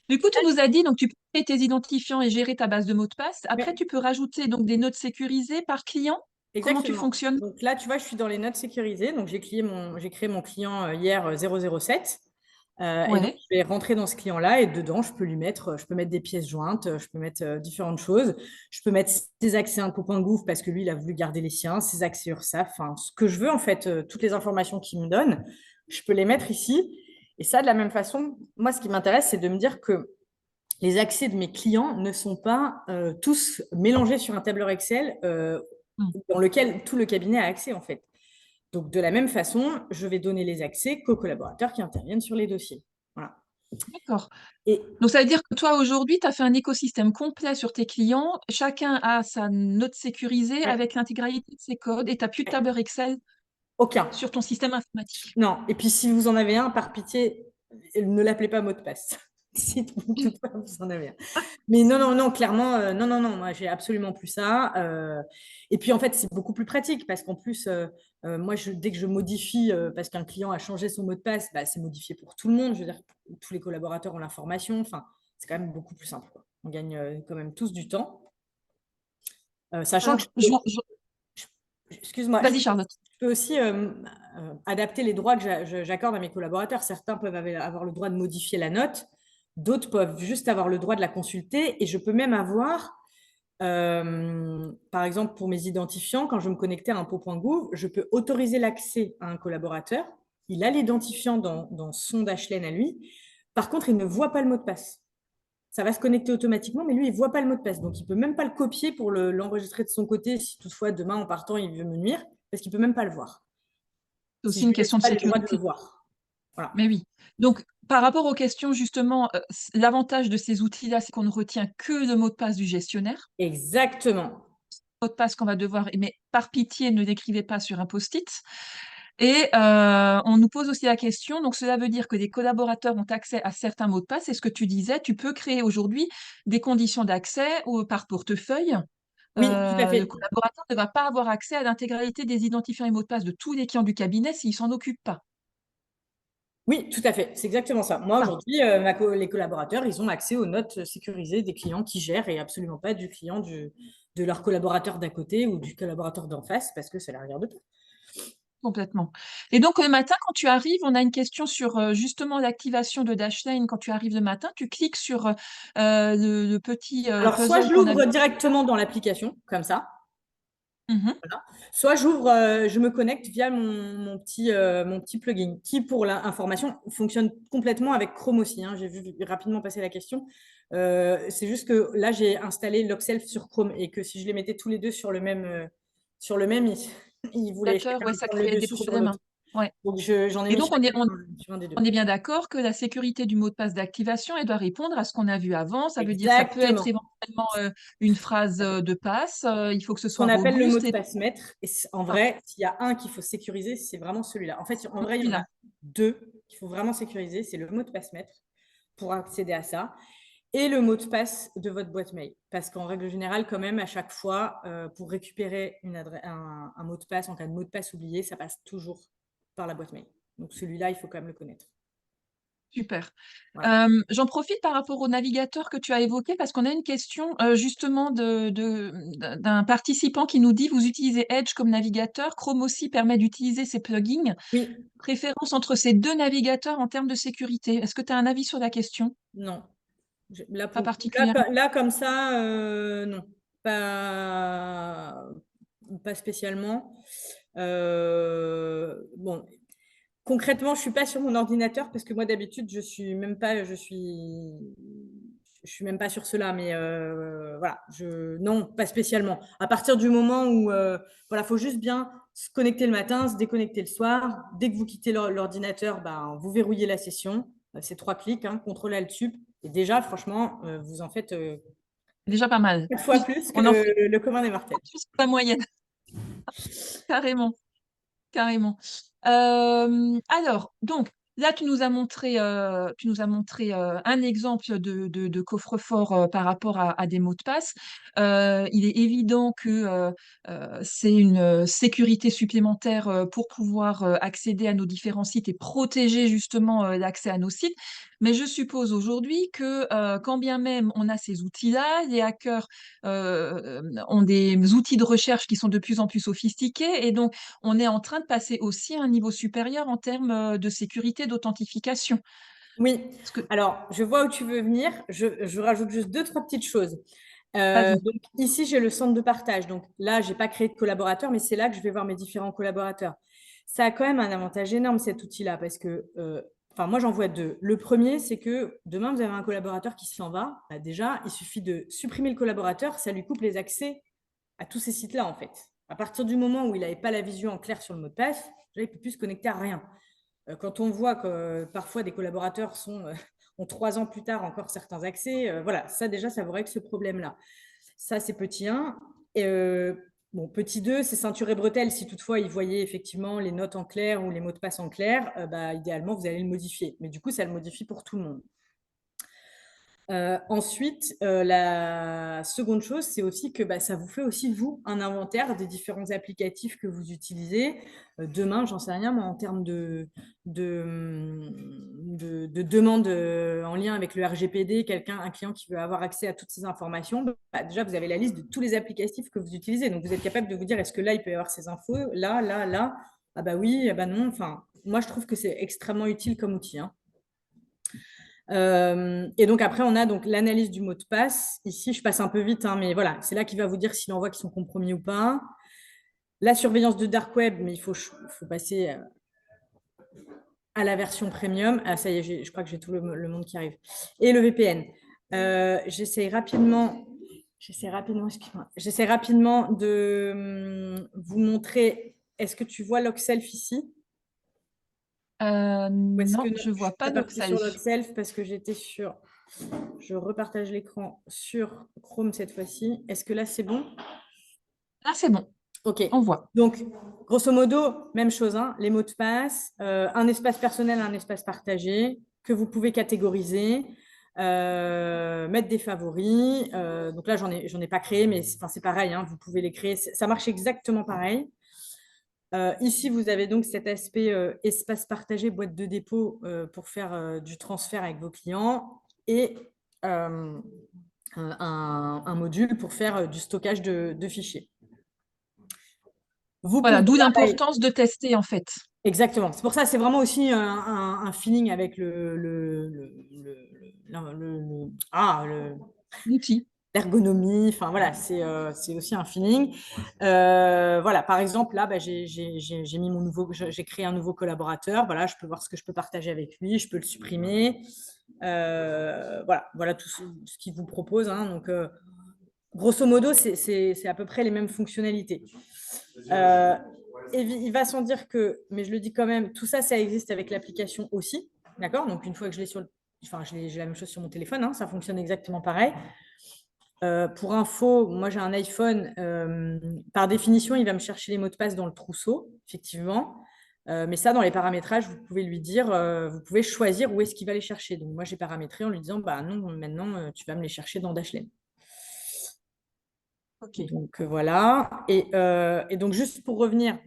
Du coup, tu nous as dit, donc tu peux créer tes identifiants et gérer ta base de mots de passe. Après, Ouais. tu peux rajouter donc des notes sécurisées par client. Comment tu Exactement. fonctionnes? Donc là, tu vois, je suis dans les notes sécurisées. Donc j'ai créé mon client hier 007. Et donc, Ouais. je vais rentrer dans ce client-là et dedans, je peux mettre des pièces jointes, je peux mettre différentes choses. Je peux mettre ses accès Info.gouv parce que lui, il a voulu garder les siens, ses accès URSAF, enfin, ce que je veux, en fait, toutes les informations qu'il me donne, je peux les mettre ici. Et ça, de la même façon, moi, ce qui m'intéresse, c'est de me dire que les accès de mes clients ne sont pas tous mélangés sur un tableur Excel dans lequel tout le cabinet a accès, en fait. Donc, de la même façon, je vais donner les accès qu'aux collaborateurs qui interviennent sur les dossiers. Voilà. D'accord. Et Donc, ça veut dire que toi, aujourd'hui, tu as fait un écosystème complet sur tes clients. Chacun a sa note sécurisée ouais, avec l'intégralité de ses codes et tu n'as plus de ouais, tableur Excel aucun. sur ton système informatique. Non. Et puis, si vous en avez un, par pitié, ne l'appelez pas mot de passe. Si toutefois vous en avez un. Mais non, clairement, non, moi, j'ai absolument plus ça. Et puis, en fait, c'est beaucoup plus pratique parce qu'en plus, moi, dès que je modifie, parce qu'un client a changé son mot de passe, bah, c'est modifié pour tout le monde. Je veux dire, tous les collaborateurs ont l'information. Enfin, c'est quand même beaucoup plus simple, quoi. On gagne quand même tous du temps. Sachant que, Alors, excuse-moi, vas-y, Charlotte. je peux aussi adapter les droits que j'accorde à mes collaborateurs. Certains peuvent avoir le droit de modifier la note, d'autres peuvent juste avoir le droit de la consulter et je peux même avoir, par exemple, pour mes identifiants, quand je me connectais à impôt.gouv, je peux autoriser l'accès à un collaborateur. Il a l'identifiant dans son Dashlane à lui. Par contre, il ne voit pas le mot de passe. Ça va se connecter automatiquement, mais lui, il ne voit pas le mot de passe. Donc, il ne peut même pas le copier pour l'enregistrer de son côté si toutefois, demain, en partant, il veut me nuire, parce qu'il ne peut même pas le voir. C'est Si aussi je une lui laisse question de pas les droits de sécurité. le voir. Voilà. Mais oui. Donc, par rapport aux questions, justement, l'avantage de ces outils-là, c'est qu'on ne retient que le mot de passe du gestionnaire. Exactement. Mot de passe qu'on va devoir, mais par pitié, ne l'écrivez pas sur un post-it. Et on nous pose aussi la question, donc cela veut dire que des collaborateurs ont accès à certains mots de passe. Et ce que tu disais, tu peux créer aujourd'hui des conditions d'accès par portefeuille. Oui, tout à Le fait. collaborateur ne va pas avoir accès à l'intégralité des identifiants et mots de passe de tous les clients du cabinet s'il ne s'en occupe pas. Oui, tout à fait. C'est exactement ça. Moi, Ah, aujourd'hui, les collaborateurs, ils ont accès aux notes sécurisées des clients qui gèrent et absolument pas du client de leur collaborateur d'à côté ou du collaborateur d'en face parce que ça ne les regarde pas. complètement. Et donc, le matin, quand tu arrives, on a une question sur justement l'activation de Dashlane. Quand tu arrives le matin, tu cliques sur le petit Alors, soit puzzle je qu'on a vu. l'ouvre directement dans l'application, comme ça, Mhm. soit je me connecte via mon petit plugin qui, pour l'information, fonctionne complètement avec Chrome aussi, hein. J'ai vu rapidement passer la question. C'est juste que là, j'ai installé Loxelf sur Chrome et que si je les mettais tous les deux sur le même, ils voulaient Navigateur, chacun ouais, ça prendre le crée des dessus sur problèmes, hein. l'autre. Ouais. Donc, j'en ai Et mis donc, chacun sur un des deux. on est bien d'accord que la sécurité du mot de passe d'activation, elle doit répondre à ce qu'on a vu avant. Ça veut dire ça peut être Exactement. éventuellement une phrase de passe. Il faut que ce Ce qu'on soit appelle le mot robuste. de Et passe maître. Et en ah, vrai, s'il y a un qu'il faut sécuriser, c'est vraiment celui-là. En fait, en vrai, il y en a celui-là. deux qu'il faut vraiment sécuriser. C'est le mot de passe maître. pour accéder à ça, et le mot de passe de votre boîte mail. Parce qu'en règle générale, quand même, à chaque fois, pour récupérer un mot de passe, en cas de mot de passe oublié, ça passe toujours par la boîte mail. Donc celui-là, il faut quand même le connaître. Super. Voilà. J'en profite par rapport au navigateur que tu as évoqué parce qu'on a une question justement d'un participant qui nous dit: vous utilisez Edge comme navigateur, Chrome aussi permet d'utiliser ces plugins. Oui, Préférence entre ces deux navigateurs en termes de sécurité. Est-ce que tu as un avis sur la question? non. Là, Pas pour, particulièrement. là, comme ça, non. Pas spécialement. Bon, concrètement, je suis pas sur mon ordinateur parce que moi d'habitude je suis même pas sur cela, mais voilà, non, pas spécialement. À partir du moment où voilà, faut juste bien se connecter le matin, se déconnecter le soir. Dès que vous quittez l'ordinateur, ben, vous verrouillez la session. C'est 3 clics, hein, CTRL Alt Sup. Et déjà, franchement, vous en faites Déjà pas mal. 4 fois plus que On en fait le commun des mortels. plus que la moyenne. Carrément. Carrément. Alors, donc, là, tu nous as montré un exemple de coffre-fort par rapport à des mots de passe. Il est évident que c'est une sécurité supplémentaire pour pouvoir accéder à nos différents sites et protéger justement l'accès à nos sites. Mais je suppose aujourd'hui que quand bien même on a ces outils-là, les hackers ont des outils de recherche qui sont de plus en plus sophistiqués et donc on est en train de passer aussi à un niveau supérieur en termes de sécurité, d'authentification. Oui, Parce que, alors je vois où tu veux venir. Je rajoute juste 2-3 petites choses. vas-y, Donc ici, j'ai le centre de partage. Donc là, je n'ai pas créé de collaborateur, mais c'est là que je vais voir mes différents collaborateurs. Ça a quand même un avantage énorme, cet outil-là, parce que enfin, moi, j'en vois deux. Le premier, c'est que demain, vous avez un collaborateur qui s'en va. Bah, déjà, il suffit de supprimer le collaborateur, ça lui coupe les accès à tous ces sites-là, en fait. À partir du moment où il n'avait pas la vision en clair sur le mot de passe, il ne peut plus se connecter à rien. Quand on voit que parfois des collaborateurs ont 3 ans plus tard encore certains accès, voilà, ça déjà, ça vous règle ce problème-là. Ça, c'est petit 1. Bon, petit 2, c'est ceinture et bretelles. Si toutefois, ils voyaient effectivement les notes en clair ou les mots de passe en clair, bah, idéalement, vous allez le modifier. Mais du coup, ça le modifie pour tout le monde. Ensuite, la seconde chose, c'est aussi que bah, ça vous fait aussi, vous, un inventaire des différents applicatifs que vous utilisez. Demain, j'en sais rien, mais en termes de demande en lien avec le RGPD, un client qui veut avoir accès à toutes ces informations, bah, déjà, vous avez la liste de tous les applicatifs que vous utilisez. Donc, vous êtes capable de vous dire, est-ce que là, il peut y avoir ces infos, là, là, là. Ah bah oui, ah bah non. Enfin, moi, je trouve que c'est extrêmement utile comme outil, hein. Et donc après, on a donc l'analyse du mot de passe. Ici, je passe un peu vite, hein, mais voilà, c'est là qu'il va vous dire s'il envoie qui sont compromis ou pas. La surveillance de dark web, mais il faut passer à la version premium. Ah, ça y est, je crois que j'ai tout le monde qui arrive. Et le VPN. J'essaie rapidement de vous montrer. Est-ce que tu vois Logself ici? Ou est-ce non, que je vois tu pas n'as pas pris sur Logself. Logself parce que j'étais sur. Je repartage l'écran sur Chrome cette fois-ci. Est-ce que là, c'est bon? Ah, c'est bon, OK. on voit. Donc, grosso modo, même chose, hein, les mots de passe, un espace personnel, un espace partagé que vous pouvez catégoriser, mettre des favoris. Donc là, j'en ai pas créé, mais c'est pareil, hein, vous pouvez les créer. Ça marche exactement pareil. Ici, vous avez donc cet aspect espace partagé, boîte de dépôt pour faire du transfert avec vos clients et un module pour faire du stockage de fichiers. Vous Voilà, pouvez, d'où pareil, l'importance de tester en fait. exactement. C'est pour ça, c'est vraiment aussi un feeling avec L'outil. l'ergonomie. Enfin voilà, c'est aussi un feeling. Voilà, par exemple, là, bah, j'ai créé un nouveau collaborateur. Voilà, je peux voir ce que je peux partager avec lui, je peux le supprimer. Voilà tout ce qu'il vous propose, hein. Donc, grosso modo, c'est à peu près les mêmes fonctionnalités. Et il va sans dire que, mais je le dis quand même, tout ça, ça existe avec l'application aussi. D'accord? Donc, une fois que je l'ai j'ai la même chose sur mon téléphone, hein, ça fonctionne exactement pareil. Pour info, moi j'ai un iPhone. Par définition, il va me chercher les mots de passe dans le trousseau, effectivement. Mais ça, dans les paramétrages, vous pouvez lui dire, vous pouvez choisir où est-ce qu'il va les chercher. Donc, moi, j'ai paramétré en lui disant, bah non, maintenant, tu vas me les chercher dans Dashlane. Ok. Donc, voilà. Et donc, juste pour revenir,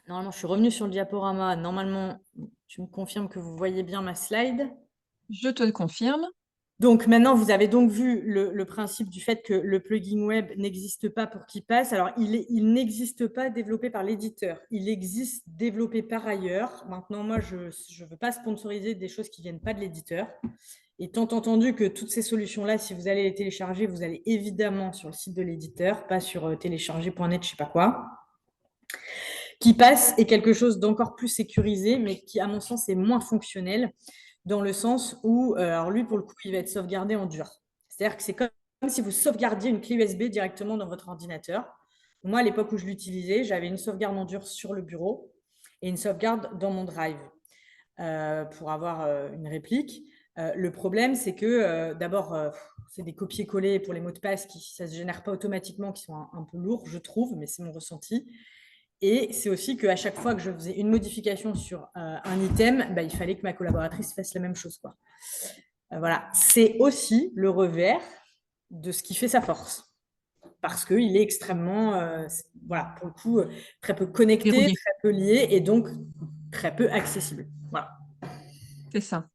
normalement, je suis revenue sur le diaporama. Normalement, tu me confirmes que vous voyez bien ma slide. Je te le confirme. Donc maintenant, vous avez donc vu le principe du fait que le plugin web n'existe pas pour KeePass. Alors, il n'existe pas développé par l'éditeur. Il existe développé par ailleurs. Maintenant, moi, je ne veux pas sponsoriser des choses qui ne viennent pas de l'éditeur. Étant entendu que toutes ces solutions-là, si vous allez les télécharger, vous allez évidemment sur le site de l'éditeur, pas sur télécharger.net, je ne sais pas quoi. KeePass est quelque chose d'encore plus sécurisé, mais qui, à mon sens, est moins fonctionnel dans le sens où, alors lui, pour le coup, il va être sauvegardé en dur. C'est-à-dire que c'est comme si vous sauvegardiez une clé USB directement dans votre ordinateur. Moi, à l'époque où je l'utilisais, j'avais une sauvegarde en dur sur le bureau et une sauvegarde dans mon Drive pour avoir une réplique. Le problème, c'est que d'abord, c'est des copier-coller pour les mots de passe ça ne se génère pas automatiquement, qui sont un peu lourds, je trouve, mais c'est mon ressenti. Et c'est aussi qu'à chaque fois que je faisais une modification sur un item, bah, il fallait que ma collaboratrice fasse la même chose, quoi. Voilà. C'est aussi le revers de ce qui fait sa force. Parce qu'il est extrêmement, voilà, pour le coup, très peu connecté, Verrouillé. très peu lié et donc très peu accessible. Voilà. C'est ça.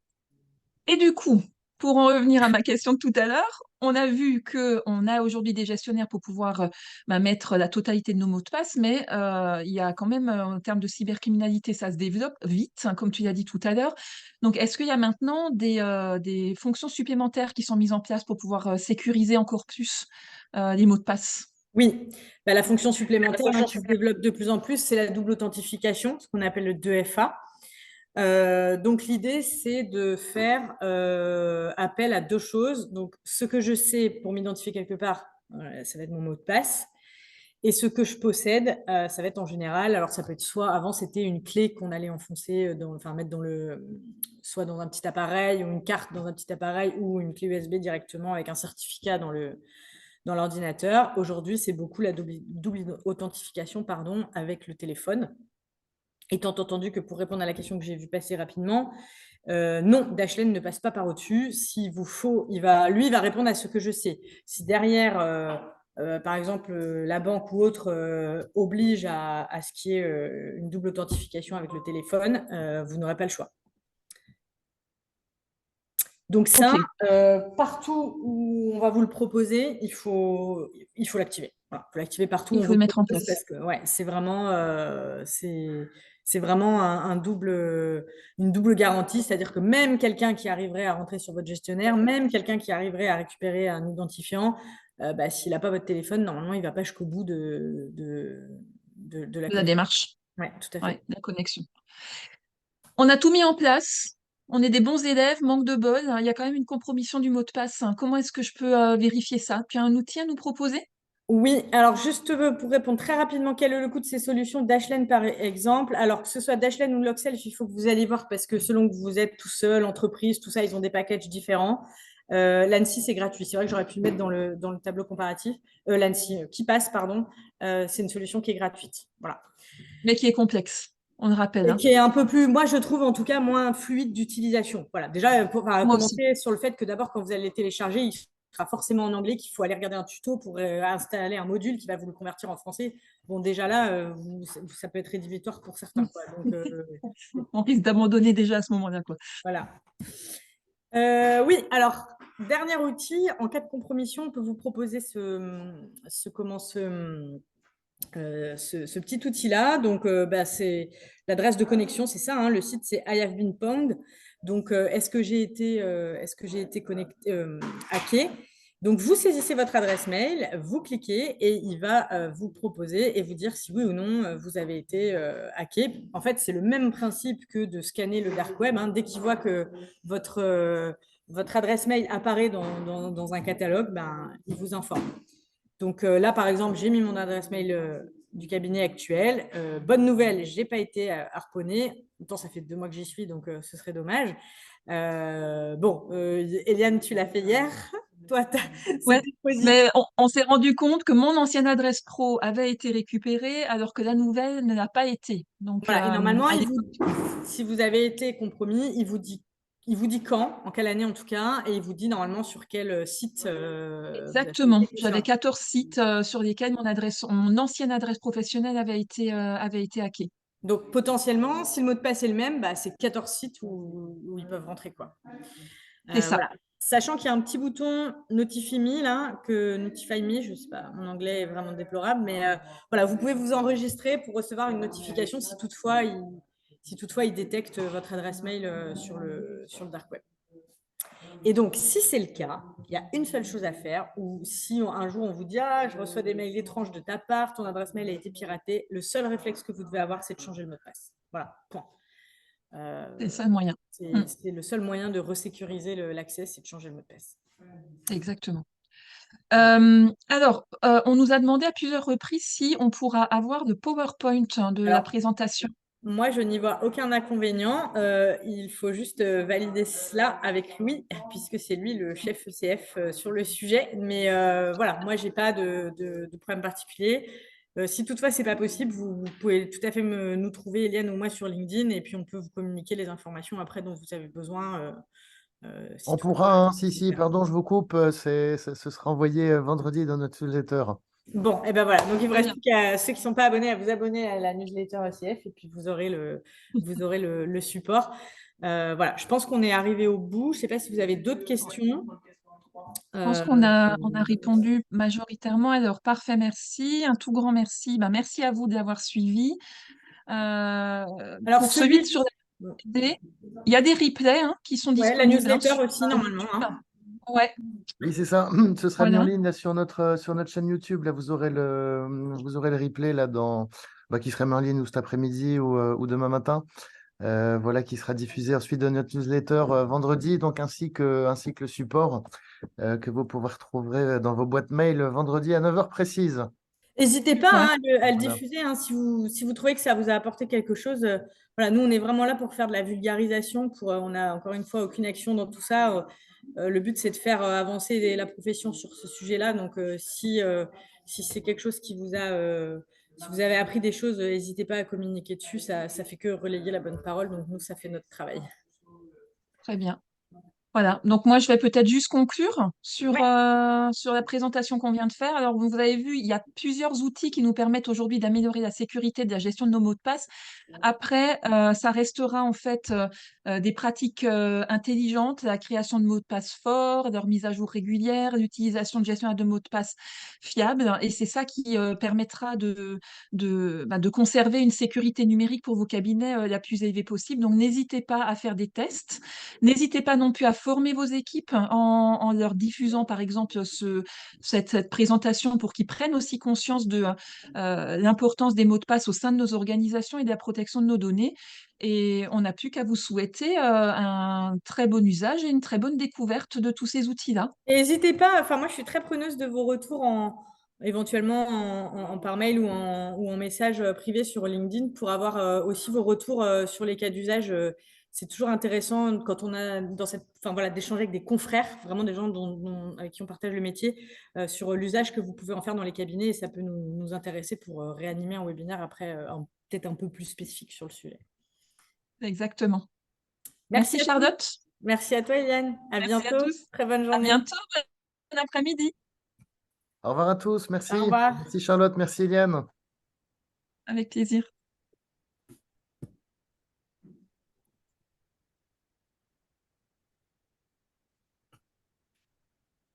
Et du coup, pour en revenir à ma question de tout à l'heure, on a vu qu'on a aujourd'hui des gestionnaires pour pouvoir mettre la totalité de nos mots de passe, mais il y a quand même, en termes de cybercriminalité, ça se développe vite, hein, comme tu l'as dit tout à l'heure. Donc, est-ce qu'il y a maintenant des fonctions supplémentaires qui sont mises en place pour pouvoir sécuriser encore plus les mots de passe? Oui, bah, la fonction supplémentaire qui se développe de plus en plus, c'est la double authentification, ce qu'on appelle le 2FA. Donc, l'idée, c'est de faire appel à deux choses. Donc, ce que je sais pour m'identifier quelque part, ça va être mon mot de passe. Et ce que je possède, ça va être en général, alors ça peut être soit, avant, c'était une clé qu'on allait enfoncer, mettre soit dans un petit appareil ou une carte dans un petit appareil ou une clé USB directement avec un certificat dans l'ordinateur. Aujourd'hui, c'est beaucoup la double authentification avec le téléphone. Étant entendu que pour répondre à la question que j'ai vue passer rapidement, non, Dashlane ne passe pas par au-dessus. S'il vous faut, il va répondre à ce que je sais. Si derrière, par exemple, la banque ou autre oblige à ce qu'il y ait une double authentification avec le téléphone, vous n'aurez pas le choix. Donc ça, partout où on va vous le proposer, il faut l'activer. Voilà, il faut l'activer partout. Il faut le mettre en place. Parce que c'est vraiment, c'est vraiment une double garantie. C'est-à-dire que même quelqu'un qui arriverait à rentrer sur votre gestionnaire, même quelqu'un qui arriverait à récupérer un identifiant, s'il n'a pas votre téléphone, normalement, il ne va pas jusqu'au bout de la démarche. Oui, tout à fait. Ouais, la connexion. On a tout mis en place. On est des bons élèves, manque de bol. Il y a quand même une compromission du mot de passe. Comment est-ce que je peux vérifier ça? Tu as un outil à nous proposer? Oui, alors juste pour répondre très rapidement, quel est le coût de ces solutions Dashlane par exemple? Alors que ce soit Dashlane ou Loxel, il faut que vous allez voir parce que selon que vous êtes tout seul, entreprise, tout ça, ils ont des packages différents. L'ANSI, c'est gratuit. C'est vrai que j'aurais pu le mettre dans le tableau comparatif. L'ANSI, KeePass, pardon, c'est une solution qui est gratuite. Voilà. Mais qui est complexe, on le rappelle. Et Hein. qui est un peu plus, moi je trouve en tout cas, moins fluide d'utilisation. Voilà. Déjà, pour commencer sur le fait que d'abord, quand vous allez les télécharger, il sera forcément en anglais, qu'il faut aller regarder un tuto pour installer un module qui va vous le convertir en français. Bon, déjà là, ça peut être rédhibitoire pour certains. Quoi. Donc, on risque d'abandonner déjà à ce moment-là. Quoi. Voilà. Oui, alors, dernier outil, en cas de compromission, on peut vous proposer ce petit outil-là. Donc, c'est l'adresse de connexion, c'est ça. Hein, le site, c'est I have been ponged. Donc, est-ce que j'ai été connecté, hacké? Donc, vous saisissez votre adresse mail, vous cliquez et il va vous proposer et vous dire si oui ou non vous avez été hacké. En fait, c'est le même principe que de scanner le dark web. Hein. Dès qu'il voit que votre adresse mail apparaît dans un catalogue, il vous informe. Donc là, par exemple, j'ai mis mon adresse mail du cabinet actuel. Bonne nouvelle, je n'ai pas été harponnée. Pourtant, ça fait 2 mois que j'y suis, donc ce serait dommage. Eliane, tu l'as fait hier. Toi, Ouais, c'était positif. mais on s'est rendu compte que mon ancienne adresse pro avait été récupérée alors que la nouvelle ne l'a pas été. Donc, Voilà. Et normalement, à l'époque, si vous avez été compromis, il vous dit quand, en quelle année en tout cas, et il vous dit normalement sur quel site vous avez fait exactement. l'exécution. J'avais 14 sites sur lesquels mon ancienne adresse professionnelle avait été hackée. Donc potentiellement, si le mot de passe est le même, c'est 14 sites où ils peuvent rentrer, quoi. C'est ça. Voilà. Sachant qu'il y a un petit bouton Notify Me là, Notify Me, je sais pas, mon anglais est vraiment déplorable, mais voilà, vous pouvez vous enregistrer pour recevoir une notification si toutefois il détecte votre adresse mail sur le dark web. Et donc, si c'est le cas, il y a une seule chose à faire, ou si un jour on vous dit « Ah, je reçois des mails étranges de ta part, ton adresse mail a été piratée », le seul réflexe que vous devez avoir, c'est de changer le mot de passe. Voilà, point. C'est ça le moyen. C'est le seul moyen de resécuriser l'accès, c'est de changer le mot de passe. Exactement. Alors, on nous a demandé à plusieurs reprises si on pourra avoir le PowerPoint de la présentation. Moi, je n'y vois aucun inconvénient. Il faut juste valider cela avec Louis, puisque c'est lui le chef ECF sur le sujet. Mais voilà, moi, je n'ai pas de problème particulier. Si toutefois, ce n'est pas possible, vous pouvez tout à fait nous trouver, Eliane ou moi, sur LinkedIn, et puis on peut vous communiquer les informations après dont vous avez besoin. On pourra, si, pardon, je vous coupe, ce sera envoyé vendredi dans notre newsletter. Bon, et ben voilà. Donc, il vous reste plus qu'à ceux qui ne sont pas abonnés à vous abonner à la newsletter ECF et puis vous aurez le support. Voilà, je pense qu'on est arrivé au bout. Je ne sais pas si vous avez d'autres questions. Je pense qu'on a répondu majoritairement. Alors, parfait, merci. Un tout grand merci. Merci à vous d'avoir suivi. Alors, pour celui sur il y a des replays qui sont disponibles. La newsletter aussi, normalement. Ouais. Oui, c'est ça. Ce sera mis en ligne là, sur notre chaîne YouTube. Là, vous aurez le replay là, qui sera mis en ligne ou cet après-midi ou demain matin. Voilà, qui sera diffusé ensuite de notre newsletter vendredi, donc ainsi que le support que vous pourrez retrouver dans vos boîtes mail vendredi à 9h précise. N'hésitez pas à le diffuser si vous trouvez que ça vous a apporté quelque chose. Voilà, nous, on est vraiment là pour faire de la vulgarisation. On n'a encore une fois aucune action dans tout ça. Le but, c'est de faire avancer la profession sur ce sujet-là. Donc, si c'est quelque chose qui vous a... si vous avez appris des choses, n'hésitez pas à communiquer dessus. Ça fait que relayer la bonne parole. Donc, nous, ça fait notre travail. Très bien. Voilà, donc moi je vais peut-être juste conclure sur la présentation qu'on vient de faire. Alors vous avez vu, il y a plusieurs outils qui nous permettent aujourd'hui d'améliorer la sécurité de la gestion de nos mots de passe. Après, ça restera en fait des pratiques intelligentes, la création de mots de passe forts, leur mise à jour régulière, l'utilisation de gestionnaire de mots de passe fiables. Et c'est ça qui permettra de conserver une sécurité numérique pour vos cabinets la plus élevée possible. Donc n'hésitez pas à faire des tests. N'hésitez pas non plus à former vos équipes en leur diffusant, par exemple, cette présentation pour qu'ils prennent aussi conscience de l'importance des mots de passe au sein de nos organisations et de la protection de nos données. Et on n'a plus qu'à vous souhaiter un très bon usage et une très bonne découverte de tous ces outils-là. N'hésitez pas, moi je suis très preneuse de vos retours éventuellement en par mail ou en message privé sur LinkedIn pour avoir aussi vos retours sur les cas d'usage. C'est toujours intéressant quand on a d'échanger avec des confrères, vraiment des gens avec qui on partage le métier, sur l'usage que vous pouvez en faire dans les cabinets, et ça peut nous intéresser pour réanimer un webinaire après, peut-être un peu plus spécifique sur le sujet. Exactement. Merci Charlotte. Merci à toi, Eliane. À bientôt. À tous. Très bonne journée. À bientôt. Bon après-midi. Au revoir à tous. Merci. Au revoir. Merci Charlotte. Merci Eliane. Avec plaisir.